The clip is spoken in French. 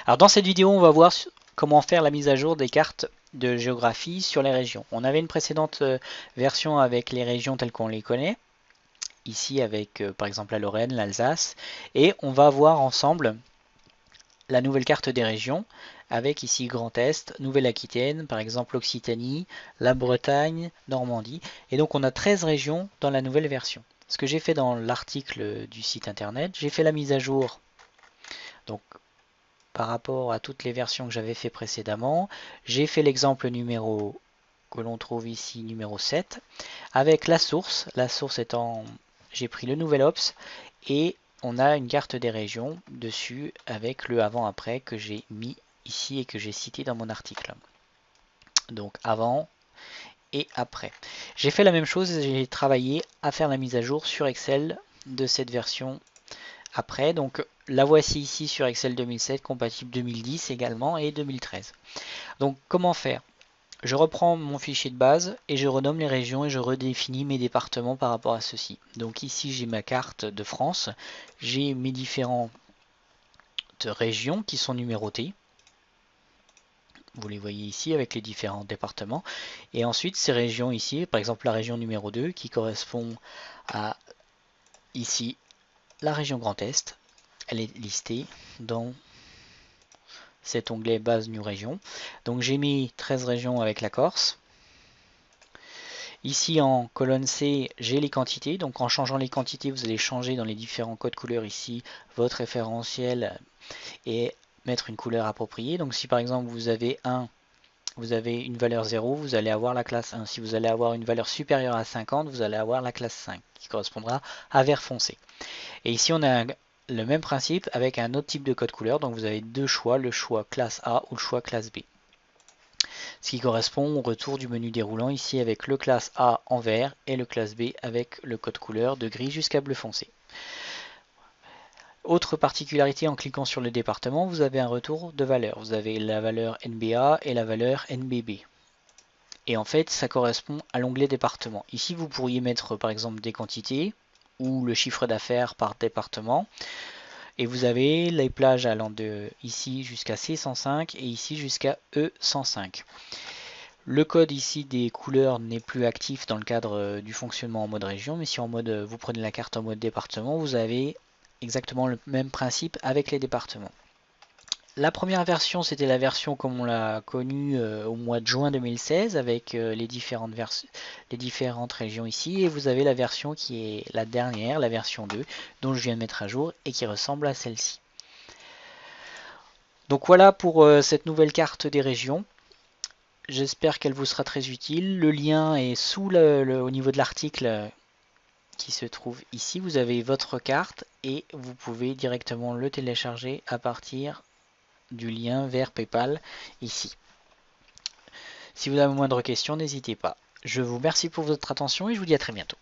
Alors dans cette vidéo, on va voir comment faire la mise à jour des cartes de géographie sur les régions. On avait une précédente version avec les régions telles qu'on les connaît, ici avec par exemple la Lorraine, l'Alsace, et on va voir ensemble la nouvelle carte des régions avec ici Grand Est, Nouvelle-Aquitaine, par exemple Occitanie, la Bretagne, Normandie, et donc on a 13 régions dans la nouvelle version. Ce que j'ai fait dans l'article du site internet, j'ai fait la mise à jour donc par rapport à toutes les versions que j'avais fait précédemment. J'ai fait l'exemple numéro que l'on trouve ici, numéro 7, avec la source. La source étant, j'ai pris le nouvel ops et on a une carte des régions dessus avec le avant-après que j'ai mis ici et que j'ai cité dans mon article. Donc avant et après. J'ai fait la même chose, j'ai travaillé à faire la mise à jour sur Excel de cette version après. Donc la voici ici sur Excel 2007, compatible 2010 également et 2013. Donc comment faire? Je reprends mon fichier de base et je renomme les régions et je redéfinis mes départements par rapport à ceci. Donc ici j'ai ma carte de France, j'ai mes différentes régions qui sont numérotées. Vous les voyez ici avec les différents départements. Et ensuite ces régions ici, par exemple la région numéro 2 qui correspond à ici la région Grand Est. Elle est listée dans cet onglet base new région. Donc j'ai mis 13 régions avec la Corse. Ici en colonne C, j'ai les quantités. Donc en changeant les quantités, vous allez changer dans les différents codes couleurs ici votre référentiel et mettre une couleur appropriée. Donc si par exemple vous avez une valeur 0, vous allez avoir la classe 1. Si vous allez avoir une valeur supérieure à 50, vous allez avoir la classe 5 qui correspondra à vert foncé. Et ici on a le même principe avec un autre type de code couleur. Donc vous avez deux choix, le choix classe A ou le choix classe B. Ce qui correspond au retour du menu déroulant ici avec le classe A en vert et le classe B avec le code couleur de gris jusqu'à bleu foncé. Autre particularité, en cliquant sur le département, vous avez un retour de valeur. Vous avez la valeur NBA et la valeur NBB. Et en fait, ça correspond à l'onglet département. Ici, vous pourriez mettre par exemple des quantités ou le chiffre d'affaires par département. Et vous avez les plages allant de ici jusqu'à C105 et ici jusqu'à E105. Le code ici des couleurs n'est plus actif dans le cadre du fonctionnement en mode région, mais si en mode vous prenez la carte en mode département, vous avez exactement le même principe avec les départements. La première version, c'était la version comme on l'a connue au mois de juin 2016 avec les différentes régions ici. Et vous avez la version qui est la dernière, la version 2, dont je viens de mettre à jour et qui ressemble à celle-ci. Donc voilà pour cette nouvelle carte des régions. J'espère qu'elle vous sera très utile. Le lien est au niveau de l'article qui se trouve ici. Vous avez votre carte et vous pouvez directement le télécharger à partir du lien vers PayPal ici. Si vous avez moindre question, n'hésitez pas. Je vous remercie pour votre attention et je vous dis à très bientôt.